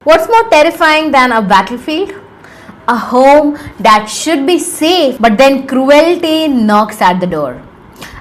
What's more terrifying than a battlefield? A home that should be safe, but then cruelty knocks at the door.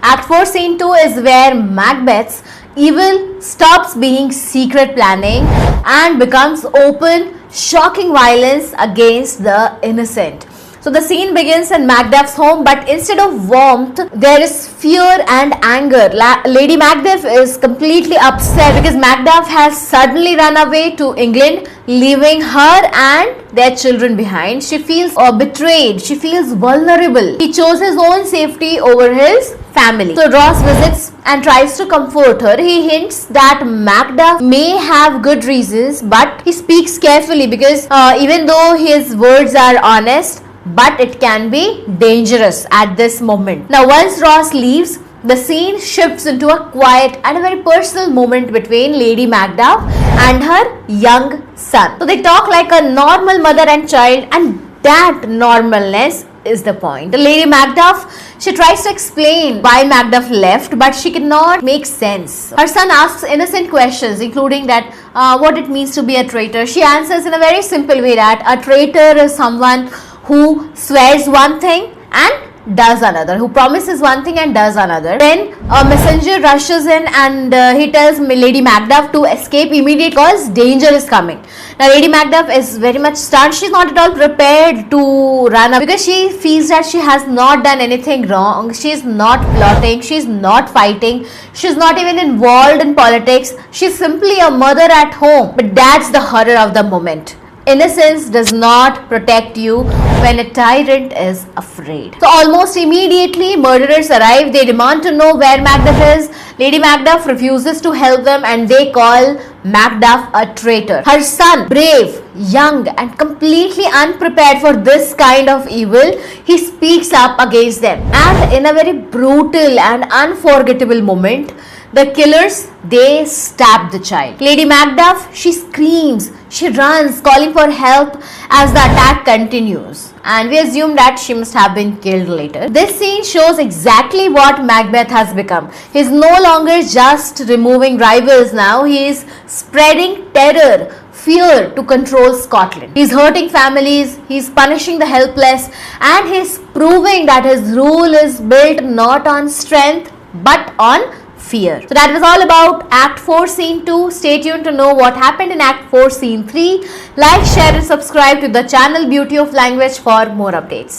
Act 4, Scene 2 is where Macbeth's evil stops being secret planning and becomes open, shocking violence against the innocent. So the scene begins in Macduff's home, but instead of warmth, there is fear and anger. Lady Macduff is completely upset because Macduff has suddenly run away to England, leaving her and their children behind. She feels betrayed. She feels vulnerable. He chose his own safety over his family. So Ross visits and tries to comfort her. He hints that Macduff may have good reasons, but he speaks carefully because even though his words are honest, but it can be dangerous at this moment. Now, once Ross leaves, the scene shifts into a quiet and a very personal moment between Lady Macduff and her young son. So they talk like a normal mother and child, and that normalness is the point. The Lady Macduff, she tries to explain why Macduff left, but she cannot make sense. Her son asks innocent questions, including that what it means to be a traitor. She answers in a very simple way that a traitor is someone who swears one thing and does another, who promises one thing and does another. Then a messenger rushes in and he tells Lady Macduff to escape immediately because danger is coming. Now Lady Macduff is very much stunned. She's not at all prepared to run up because she feels that she has not done anything wrong. She's not plotting. She's not fighting. She's not even involved in politics. She's simply a mother at home. But that's the horror of the moment. Innocence does not protect you when a tyrant is afraid. So almost immediately murderers arrive. They demand to know where Macduff is. Lady Macduff refuses to help them and they call Macduff a traitor. Her son, brave, young and completely unprepared for this kind of evil, he speaks up against them. And in a very brutal and unforgettable moment, the killers, they stab the child. Lady Macduff, she screams, she runs, calling for help as the attack continues. And we assume that she must have been killed later. This scene shows exactly what Macbeth has become. He's no longer just removing rivals now. He is spreading terror, fear to control Scotland. He's hurting families, he's punishing the helpless, and he's proving that his rule is built not on strength but on fear. So that was all about Act 4 Scene 2. Stay tuned to know what happened in Act 4 Scene 3. Like, share and subscribe to the channel Beauty of Language for more updates.